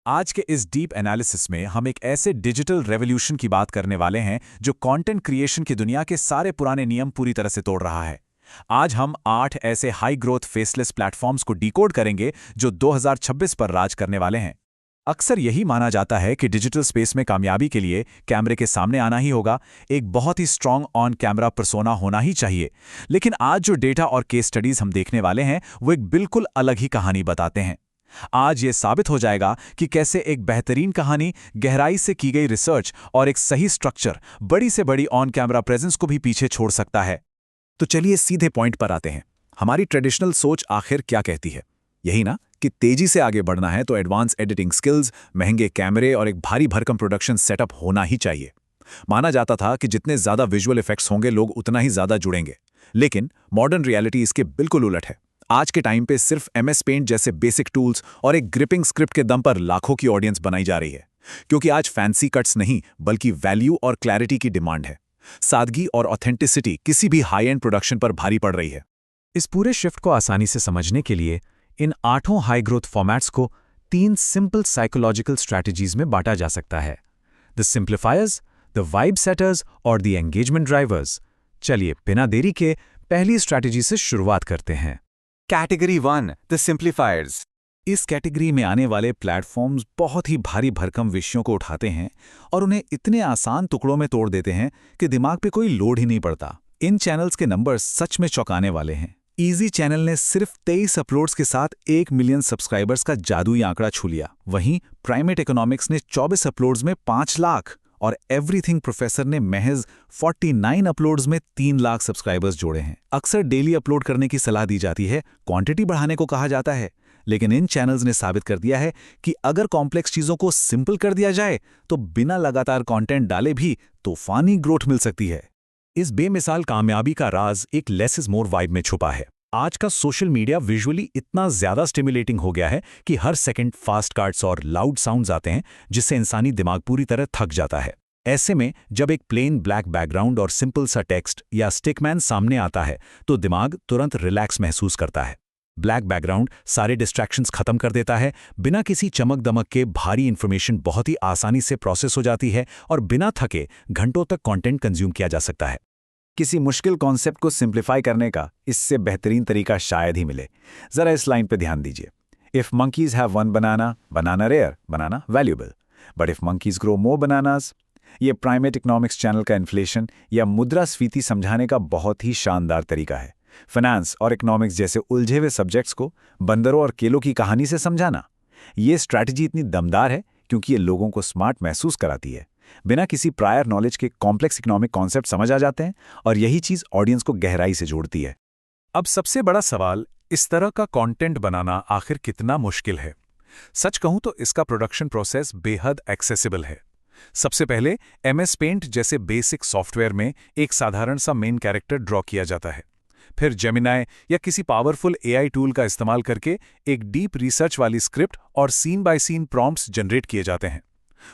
आज के इस डीप एनालिसिस में हम एक ऐसे डिजिटल रेवोल्यूशन की बात करने वाले हैं जो कंटेंट क्रिएशन की दुनिया के सारे पुराने नियम पूरी तरह से तोड़ रहा है। आज हम 8 ऐसे हाई ग्रोथ फेसलेस प्लेटफॉर्म्स को डिकोड करेंगे जो 2026 पर राज करने वाले हैं। अक्सर यही माना जाता है कि डिजिटल स्पेस में कामयाबी के लिए कैमरे के सामने आना ही होगा, एक बहुत ही स्ट्रांग ऑन कैमरा पर्सोना होना ही चाहिए। लेकिन आज जो डेटा और केस स्टडीज हम देखने वाले हैं वो एक बिल्कुल अलग ही कहानी बताते हैं। आज ये साबित हो जाएगा कि कैसे एक बेहतरीन कहानी, गहराई से की गई रिसर्च और एक सही स्ट्रक्चर बड़ी से बड़ी ऑन कैमरा प्रेजेंस को भी पीछे छोड़ सकता है। तो चलिए सीधे पॉइंट पर आते हैं। हमारी ट्रेडिशनल सोच आखिर क्या कहती है? यही ना कि तेजी से आगे बढ़ना है तो एडवांस एडिटिंग स्किल्स, महंगे कैमरे और एक भारी भरकम प्रोडक्शन सेटअप होना ही चाहिए। माना जाता था कि जितने ज्यादा विजुअल इफेक्ट्स होंगे लोग उतना ही ज्यादा जुड़ेंगे। लेकिन मॉडर्न रियलिटी इसके बिल्कुल उलट है। आज के टाइम पे सिर्फ MS पेंट जैसे बेसिक टूल्स और एक ग्रिपिंग स्क्रिप्ट के दम पर लाखों की ऑडियंस बनाई जा रही है। क्योंकि आज फैंसी कट्स नहीं बल्कि वैल्यू और क्लैरिटी की डिमांड है। सादगी और ऑथेंटिसिटी किसी भी हाई एंड प्रोडक्शन पर भारी पड़ रही है। इस पूरे शिफ्ट को आसानी से समझने के लिए इन 8 हाई ग्रोथ फॉर्मेट्स को 3 सिंपल साइकोलॉजिकल स्ट्रैटेजीज में बांटा जा सकता है: द सिंप्लीफायर्स, द वाइब सेटर्स और द एंगेजमेंट ड्राइवर्स। चलिए बिना देरी के पहली स्ट्रैटेजी से शुरुआत करते हैं। Category 1, the simplifiers. इस कैटेगरी में आने वाले प्लेटफॉर्म्स बहुत ही भारी भरकम विषयों को उठाते हैं और उन्हें इतने आसान टुकड़ों में तोड़ देते हैं कि दिमाग पे कोई लोड ही नहीं पड़ता। इन चैनल्स के नंबर्स सच में चौंकाने वाले हैं। इजी चैनल ने सिर्फ 23 अपलोड्स के साथ 1 मिलियन सब्सक्राइबर्स का जादुई आंकड़ा छू लिया। वहीं प्राइमेट इकोनॉमिक्स ने 24 अपलोड्स में 5 लाख और एवरीथिंग प्रोफेसर ने महज 49 अपलोड्स में 3 लाख सब्सक्राइबर्स जोड़े हैं। अक्सर डेली अपलोड करने की सलाह दी जाती है, क्वांटिटी बढ़ाने को कहा जाता है, लेकिन इन चैनल्स ने साबित कर दिया है कि अगर कॉम्प्लेक्स चीजों को सिंपल कर दिया जाए तो बिना लगातार कंटेंट डाले भी तूफानी ग्रोथ मिल सकती है। इस बेमिसाल कामयाबी का राज एक लेस इज मोर वाइब में छुपा है। आज का सोशल मीडिया विजुअली इतना ज्यादा स्टिमुलेटिंग हो गया है कि हर सेकंड फास्ट कार्ड्स और लाउड साउंड्स आते हैं जिससे इंसानी दिमाग पूरी तरह थक जाता है। ऐसे में जब एक प्लेन ब्लैक बैकग्राउंड और सिंपल सा टेक्स्ट या स्टिकमैन सामने आता है तो दिमाग तुरंत रिलैक्स महसूस करता है। ब्लैक बैकग्राउंड सारे डिस्ट्रैक्शंस खत्म कर देता है। बिना किसी चमक दमक के भारी इंफॉर्मेशन बहुत ही आसानी से प्रोसेस हो जाती है और बिना थके घंटों तक कंटेंट कंज्यूम किया जा सकता है। किसी मुश्किल कॉन्सेप्ट को सिंप्लीफाई करने का इससे बेहतरीन तरीका शायद ही मिले। जरा इस लाइन पे ध्यान दीजिए। If monkeys have one banana, banana rare, banana valuable. But if monkeys grow more bananas, ये प्राइमेट इकोनॉमिक्स चैनल का इन्फ्लेशन या मुद्रास्फीति समझाने का बहुत ही शानदार तरीका है। फाइनेंस और इकोनॉमिक्स जैसे उलझे हुए सब्जेक्ट्स को बंदरों और केलों की कहानी से समझाना। ये स्ट्रैटेजी इतनी दमदार है क्योंकि ये लोगों को स्मार्ट महसूस कराती है। बिना किसी प्रायर नॉलेज के कॉम्प्लेक्स इकोनॉमिक कॉन्सेप्ट समझ आ जाते हैं और यही चीज ऑडियंस को गहराई से जोड़ती है। अब सबसे बड़ा सवाल, इस तरह का कंटेंट बनाना आखिर कितना मुश्किल है? सच कहूं तो इसका प्रोडक्शन प्रोसेस बेहद एक्सेसिबल है। सबसे पहले MS पेंट जैसे बेसिक सॉफ्टवेयर में एक साधारण सा मेन कैरेक्टर ड्रॉ किया जाता है। फिर जेमिनाई या किसी पावरफुल AI टूल का इस्तेमाल करके एक डीप रिसर्च वाली स्क्रिप्ट और scene by scene prompts generate किए जाते हैं।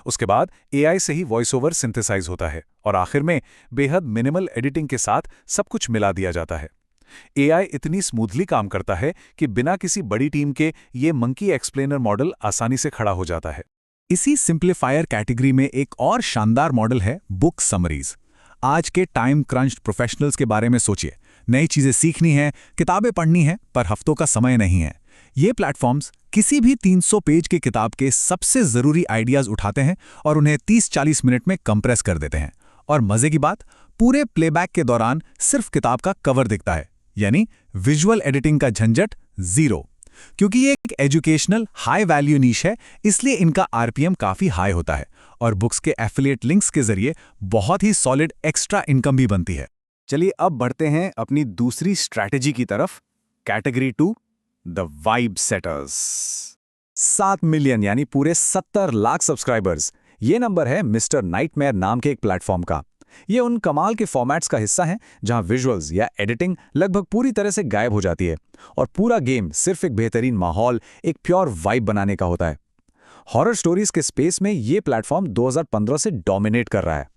उसके बाद AI से ही वॉइस ओवर सिंथेसाइज होता है और आखिर में बेहद मिनिमल एडिटिंग के साथ सब कुछ मिला दिया जाता है। AI इतनी स्मूथली काम करता है कि बिना किसी बड़ी टीम के ये मंकी एक्सप्लेनर मॉडल आसानी से खड़ा हो जाता है। इसी सिंप्लीफायर कैटेगरी में एक और शानदार मॉडल है बुक समरीज। आज के टाइम क्रंच्ड प्रोफेशनल्स के बारे में सोचिए। नई चीजें सीखनी है, किताबें पढ़नी है, पर हफ्तों का समय नहीं है। ये प्लेटफॉर्म्स किसी भी 300 पेज की किताब के सबसे जरूरी आइडियाज उठाते हैं और उन्हें 30-40 मिनट में कंप्रेस कर देते हैं। और मजे की बात, पूरे प्लेबैक के दौरान सिर्फ किताब का कवर दिखता है, यानी विजुअल एडिटिंग का झंझट जीरो। क्योंकि ये एक एजुकेशनल हाई वैल्यू नीश है, इसलिए इनका RPM काफी हाई होता है और बुक्स के एफिलिएट लिंक्स के जरिए बहुत ही सॉलिड एक्स्ट्रा इनकम भी बनती है। चलिए अब बढ़ते हैं अपनी दूसरी स्ट्रैटेजी की तरफ। Category 2, the vibe setters. 7 million यानी पूरे 70 लाख सब्सक्राइबर्स, ये नंबर है मिस्टर नाइटमेयर नाम के एक प्लेटफॉर्म का। ये उन कमाल के फॉर्मेट्स का हिस्सा है जहां विजुअल्स या एडिटिंग लगभग पूरी तरह से गायब हो जाती है और पूरा गेम सिर्फ एक बेहतरीन माहौल, एक प्योर वाइब बनाने का होता है। हॉरर स्टोरीज के स्पेस में ये प्लेटफॉर्म 2015 से डोमिनेट कर रहा है।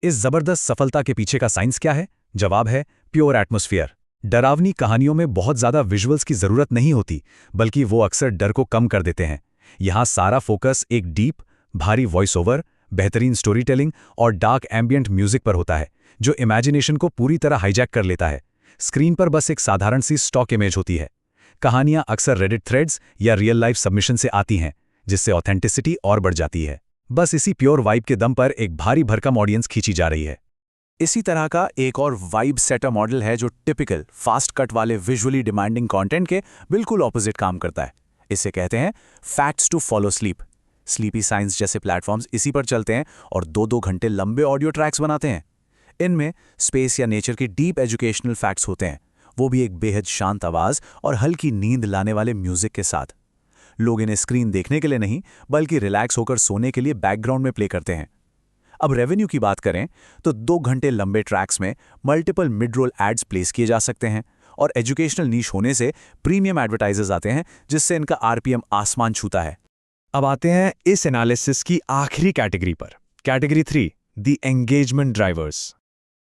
इस जबरदस्त सफलता के पीछे का साइंस क्या है? जवाब है प्योर एटमॉस्फेयर। डरावनी कहानियों में बहुत ज्यादा विजुअल्स की जरूरत नहीं होती, बल्कि वो अक्सर डर को कम कर देते हैं। यहाँ सारा फोकस एक डीप, भारी वॉइस ओवर, बेहतरीन स्टोरी टेलिंग और डार्क एम्बियंट म्यूजिक पर होता है, जो इमेजिनेशन को पूरी तरह हाईजैक कर लेता है। स्क्रीन पर बस एक साधारण सी स्टॉक इमेज होती है। कहानियां अक्सर रेडिट थ्रेड्स या रियल लाइफ सबमिशन से आती हैं, जिससे ऑथेंटिसिटी और बढ़ जाती है। बस इसी प्योर वाइब के दम पर एक भारी भरकम ऑडियंस खींची जा रही है। इसी तरह का एक और वाइब सेटर मॉडल है जो टिपिकल फास्ट कट वाले विजुअली डिमांडिंग कंटेंट के बिल्कुल ऑपोजिट काम करता है। इसे कहते हैं facts to fall asleep. Sleepy science जैसे प्लेटफॉर्म्स इसी पर चलते हैं और 2-2 घंटे लंबे ऑडियो ट्रैक्स बनाते हैं। इनमें स्पेस या नेचर की डीप एजुकेशनल फैक्ट्स होते हैं, वो भी एक बेहद शांत आवाज और हल्की नींद लाने वाले म्यूजिक के साथ। लोग इन्हें स्क्रीन देखने के लिए नहीं बल्कि रिलैक्स होकर सोने के लिए बैकग्राउंड में प्ले करते हैं। अब रेवेन्यू की बात करें तो 2 घंटे लंबे ट्रैक्स में multiple mid roll ads place किए जा सकते हैं और एजुकेशनल नीश होने से प्रीमियम एडवर्टाइजर्स आते हैं, जिससे इनका आरपीएम आसमान छूता है। अब आते हैं इस एनालिसिस की आखिरी कैटेगरी पर, कैटेगरी 3, द एंगेजमेंट ड्राइवर्स।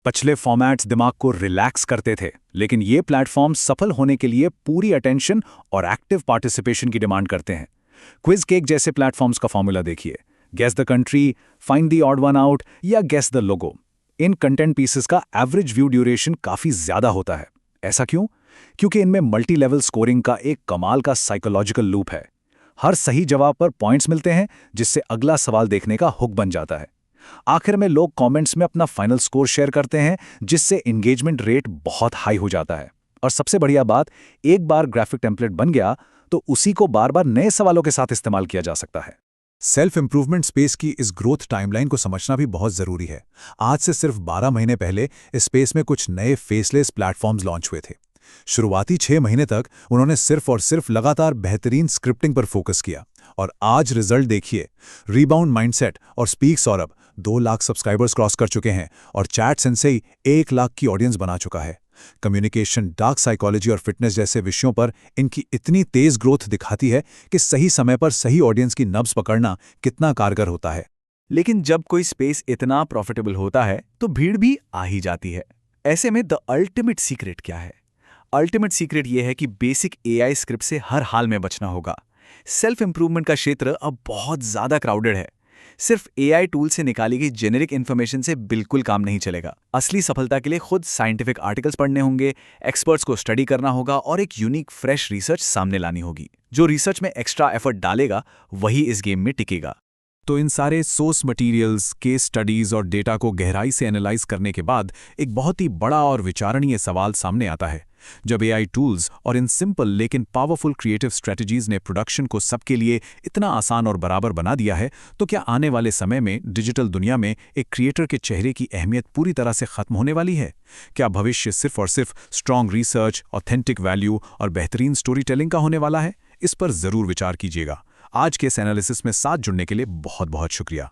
पिछले फॉर्मेट्स दिमाग को रिलैक्स करते थे, लेकिन ये प्लेटफॉर्म सफल होने के लिए पूरी अटेंशन और एक्टिव पार्टिसिपेशन की डिमांड करते हैं। क्विज केक जैसे प्लेटफॉर्म्स का फॉर्मूला देखिए, guess the country, find the odd one out या गेस द लोगो। इन कंटेंट पीसेस का एवरेज व्यू ड्यूरेशन काफी ज्यादा होता है। ऐसा क्यों? क्योंकि इनमें मल्टी लेवल स्कोरिंग का एक कमाल का साइकोलॉजिकल लूप है। हर सही जवाब पर पॉइंट्स मिलते हैं, जिससे अगला सवाल देखने का हुक बन जाता है। आखिर में लोग कमेंट्स में अपना फाइनल स्कोर शेयर करते हैं, जिससे एंगेजमेंट रेट बहुत हाई हो जाता है। और सबसे बढ़िया बात, एक बार ग्राफिक टेम्पलेट बन गया तो उसी को बार बार नए सवालों के साथ इस्तेमाल किया जा सकता है। सेल्फ इंप्रूवमेंट स्पेस की इस ग्रोथ टाइमलाइन को समझना भी बहुत जरूरी है। आज से सिर्फ 12 महीने पहले इस स्पेस में कुछ नए फेसलेस प्लेटफॉर्म्स लॉन्च हुए थे। शुरुआती 6 महीने तक उन्होंने सिर्फ और सिर्फ लगातार बेहतरीन स्क्रिप्टिंग पर फोकस किया, और आज रिजल्ट देखिए। रीबाउंड माइंडसेट और speak Saurabh 2 lakh subscribers cross कर चुके हैं और चैट सेंसेई 1 लाख की ऑडियंस बना चुका है। कम्युनिकेशन, डार्क साइकोलॉजी और फिटनेस जैसे विषयों पर इनकी इतनी तेज ग्रोथ दिखाती है कि सही समय पर सही ऑडियंस की नब्ज पकड़ना कितना कारगर होता है। लेकिन जब कोई स्पेस इतना प्रॉफिटेबल होता है तो भीड़ भी आ ही जाती है। ऐसे में द अल्टीमेट सीक्रेट क्या है? अल्टीमेट सीक्रेट यह है कि बेसिक एआई स्क्रिप्ट से हर हाल में बचना होगा। सेल्फ इंप्रूवमेंट का क्षेत्र अब बहुत ज्यादा क्राउडेड है। सिर्फ एआई टूल से निकाली गई जेनेरिक इन्फॉर्मेशन से बिल्कुल काम नहीं चलेगा। असली सफलता के लिए खुद साइंटिफिक आर्टिकल्स पढ़ने होंगे, एक्सपर्ट्स को स्टडी करना होगा और एक यूनिक फ्रेश रिसर्च सामने लानी होगी। जो रिसर्च में एक्स्ट्रा एफर्ट डालेगा वही इस गेम में टिकेगा। तो इन सारे सोर्स मटेरियल्स, केस स्टडीज और डेटा को गहराई से एनालाइज करने के बाद एक बहुत ही बड़ा और विचारणीय सवाल सामने आता है। जब एआई टूल्स और इन सिंपल लेकिन पावरफुल क्रिएटिव स्ट्रेटजीज ने प्रोडक्शन को सबके लिए इतना आसान और बराबर बना दिया है, तो क्या आने वाले समय में डिजिटल दुनिया में एक क्रिएटर के चेहरे की अहमियत पूरी तरह से खत्म होने वाली है? क्या भविष्य सिर्फ और सिर्फ स्ट्रॉन्ग रिसर्च, ऑथेंटिक वैल्यू और बेहतरीन स्टोरी टेलिंग का होने वाला है? इस पर जरूर विचार कीजिएगा। आज के इस एनालिसिस में साथ जुड़ने के लिए बहुत बहुत शुक्रिया।